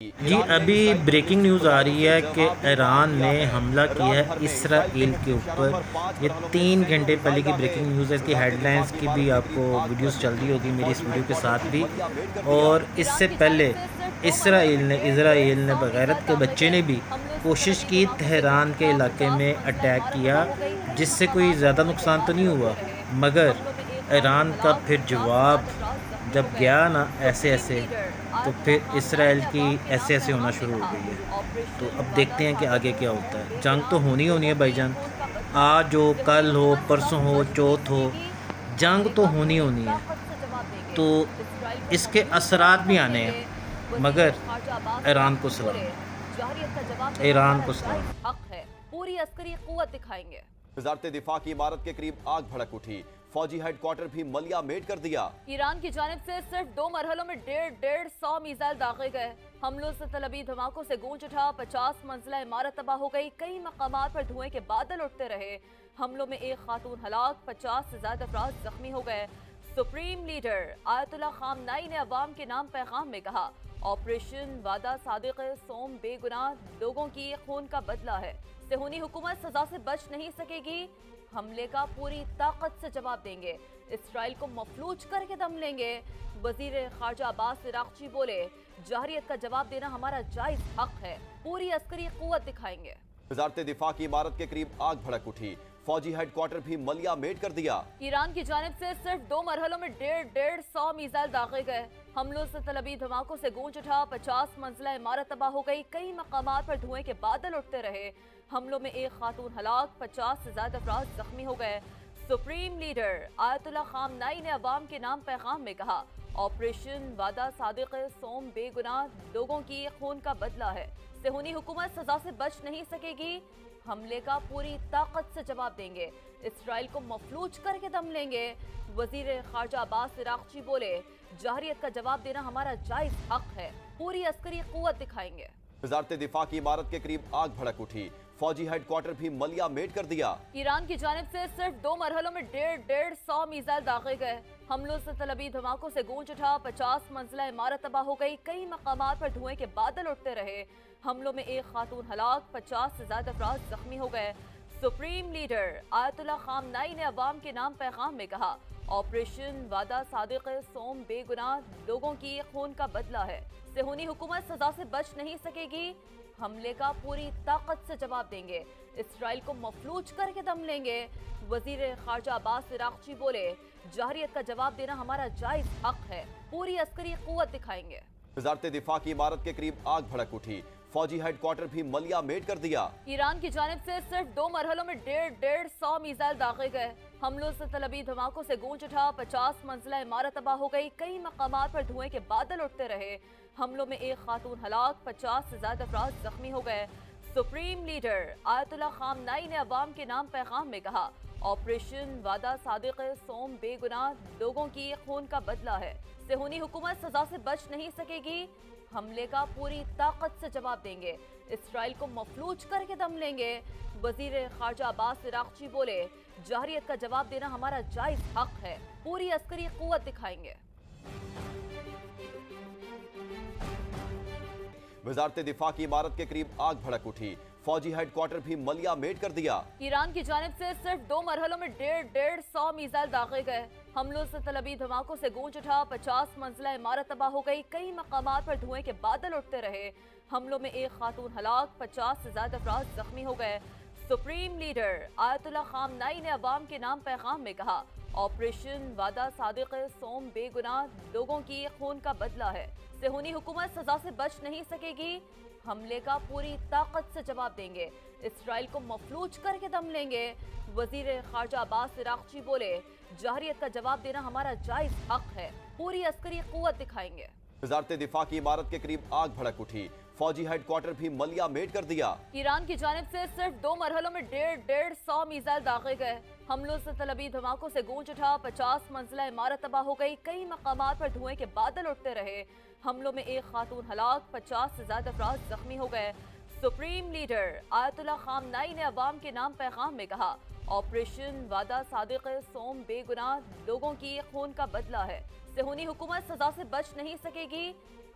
جی ابھی breaking news آ رہی ہے کہ ایران نے حملہ کیا ہے اسرائیل کے اوپر۔ یہ 3 گھنٹے پہلے کی بریکنگ نیوز ہے، اس کی ہیڈ لائنز کی بھی آپ کو ویڈیوز چل رہی ہوگی میری اس ویڈیو کے ساتھ بھی۔ اور اس سے پہلے اسرائیل نے بغیرت کے بچے نے بھی کوشش کی تہران کے علاقے میں اٹیک کیا، جس سے کوئی زیادہ نقصان تو نہیں ہوا، مگر ایران کا پھر جواب جب گیا نا ایسے تو پھر اسرائیل کی ایسے ہونا شروع ہو گئی ہے۔ تو اب دیکھتے ہیں کہ آگے کیا ہوتا ہے۔ جنگ تو ہونی ہے بھائی جان، آج ہو، کل ہو، پرسوں ہو، چوتھ ہو، جنگ تو ہونی ہے۔ تو اس کے اثرات بھی آنے ہیں، مگر ایران کو سلام، ایران کو سلام۔ پوری عسکری قوت دکھائیں گے۔ وزارت دفاع کی عمارت کے قریب آگ بھڑک اٹھی، فوجی ہیڈ کوارٹر بھی ملیا میٹ کر دیا۔ ایران کی جانب سے صرف 2 مرحلوں میں 150 میزائل داغے گئے۔ حملوں سے طلبی دھماکوں سے گونج اٹھا، 50 منزلہ عمارت تباہ ہو گئی، کئی مقامات پر دھوئیں کے بادل اٹھتے رہے۔ حملوں میں 1 خاتون ہلاک، 50 سے زیادہ افراد زخمی ہو گئے۔ سپریم لیڈر آیت اللہ خامنائی نے عوام کے نام پیغام میں کہا، آپریشن وعدہ صادق سوم بے گناہ لوگوں کی خون کا بدلہ ہے۔ صہیونی حکومت سزا سے بچ نہیں سکے گی، حملے کا پوری طاقت سے جواب دیں گے، اسرائیل کو مفلوج کر کے دم لیں گے۔ وزیر خارجہ عباس عراقچی بولے، جارحیت کا جواب دینا ہمارا جائز حق ہے، پوری عسکری قوت دکھائیں گے۔ وزارت دفاع کی عمارت کے قریب آگ بھڑک اٹھی، فوجی ہیڈ کوارٹر بھی ملیا میٹ کر دیا۔ ایران کی جانب سے صرف 2 مرحلوں میں 150 میزائل داغے گئے۔ حملوں سے طلبی دھماکوں سے گونج اٹھا، 50 منزلہ عمارت تباہ ہو گئی، کئی مقامات پر دھوئیں کے بادل اٹھتے رہے۔ حملوں میں 1 خاتون ہلاک، 50 سے زیادہ افراد زخمی ہو گئے۔ سپریم لیڈر آیت اللہ خامنائی نے عوام کے نام پیغام میں کہا، آپریشن وعدہ صادق سوم بے گناہ لوگوں کی خون کا بدلہ ہے۔ صہیونی حکومت سزا سے بچ نہیں سکے گی، حملے کا پوری طاقت سے جواب دیں گے، اسرائیل کو مفلوج کر کے دم لیں گے۔ وزیر خارجہ عباس عراقچی بولے، جارحیت کا جواب دینا ہمارا جائز حق ہے، پوری عسکری قوت دکھائیں گے۔ وزارت دفاع کی عمارت کے قریب آگ بھڑک اٹھی، فوجی ہیڈ کوارٹر بھی ملیا میٹ کر دیا۔ ایران کی جانب سے صرف 2 مرحلوں میں 150 میزائل داغے گئے۔ حملوں سے طلبی دھماکوں سے گونج اٹھا، 50 منزلہ عمارت تباہ ہو گئی، کئی مقامات پر دھوئیں کے بادل اٹھتے رہے۔ حملوں میں 1 خاتون ہلاک، 50 سے زیادہ افراد زخمی ہو گئے۔ سپریم لیڈر آیت اللہ خامنائی نے عوام کے نام پیغام میں کہا، آپریشن وعدہ صادق سوم بے گناہ لوگوں کی خون کا بدلہ ہے۔ صہیونی حکومت سزا سے بچ نہیں سکے گی، حملے کا پوری طاقت سے جواب دیں گے، اسرائیل کو مفلوج کر کے دم لیں گے۔ وزیر خارجہ عباس عراقچی بولے، جارحیت کا جواب دینا ہمارا جائز حق ہے، پوری عسکری قوت دکھائیں گے۔ وزارت دفاع کی عمارت کے قریب آگ بھڑک اٹھی، فوجی ہیڈ کوارٹر بھی ملیا میٹ کر دیا۔ ایران کی جانب سے صرف 2 مرحلوں میں 150 میزائل داغے گئے۔ حملوں سے طلبی دھماکوں سے گونج اٹھا، 50 منزلہ عمارت تباہ ہو گئی، کئی مقامات پر دھوئیں کے بادل اٹھتے رہے۔ حملوں میں 1 خاتون ہلاک، 50 سے زیادہ افراد زخمی ہو گئے۔ سپریم لیڈر آیت اللہ خامنائی نے عوام کے نام پیغام میں کہا، آپریشن وعدہ صادق سوم بے گناہ لوگوں کی خون کا بدلہ ہے۔ صہیونی حکومت سزا سے بچ نہیں سکے گی، حملے کا پوری طاقت سے جواب دیں گے، اسرائیل کو مفلوج کر کے دم لیں گے۔ وزیر خارجہ عباس عراقچی بولے، جارحیت کا جواب دینا ہمارا جائز حق ہے، پوری عسکری قوت دکھائیں گے۔ وزارت دفاع کی عمارت کے قریب آگ بھڑک اٹھی، فوجی ہیڈ کوارٹر بھی ملیا میٹ کر دیا۔ ایران کی جانب سے صرف 2 مرحلوں میں 150 میزائل داغے گئے۔ حملوں سے طلبی دھماکوں سے گونج اٹھا، 50 منزلہ عمارت تباہ ہو گئی، کئی مقامات پر دھوئیں کے بادل اٹھتے رہے۔ حملوں میں 1 خاتون ہلاک، 50 سے زیادہ افراد زخمی ہو گئے۔ سپریم لیڈر آیت اللہ خامنائی نے عوام کے نام پیغام میں کہا، آپریشن وعدہ صادق سوم بے گناہ لوگوں کی خون کا بدلہ ہے۔ صہیونی حکومت سزا سے بچ نہیں سکے گی، حملے کا پوری طاقت سے جواب دیں گے، اسرائیل کو مفلوج کر کے دم لیں گے۔ وزیر خارجہ عباس عراقچی بولے، جارحیت کا جواب دینا ہمارا جائز حق ہے، پوری عسکری قوت دکھائیں گے۔ وزارت دفاع کی عمارت کے قریب آگ بھڑک اٹھی، فوجی ہیڈ کوارٹر بھی ملیا میٹ کر دیا۔ ایران کی جانب سے صرف 2 مرحلوں میں 150 میزائل داغے گئے۔ حملوں سے طلبی دھماکوں سے گونج اٹھا، 50 منزلہ عمارت تباہ ہو گئی، کئی مقامات پر دھوئیں کے بادل اٹھتے رہے۔ حملوں میں 1 خاتون ہلاک، 50 سے زیادہ افراد زخمی ہو گئے۔ سپریم لیڈر آیت اللہ خامنائی نے عوام کے نام پیغام میں کہا، آپریشن وعدہ صادق سوم بے گناہ لوگوں کی خون کا بدلہ ہے۔ صہیونی حکومت سزا سے بچ نہیں سکے گی،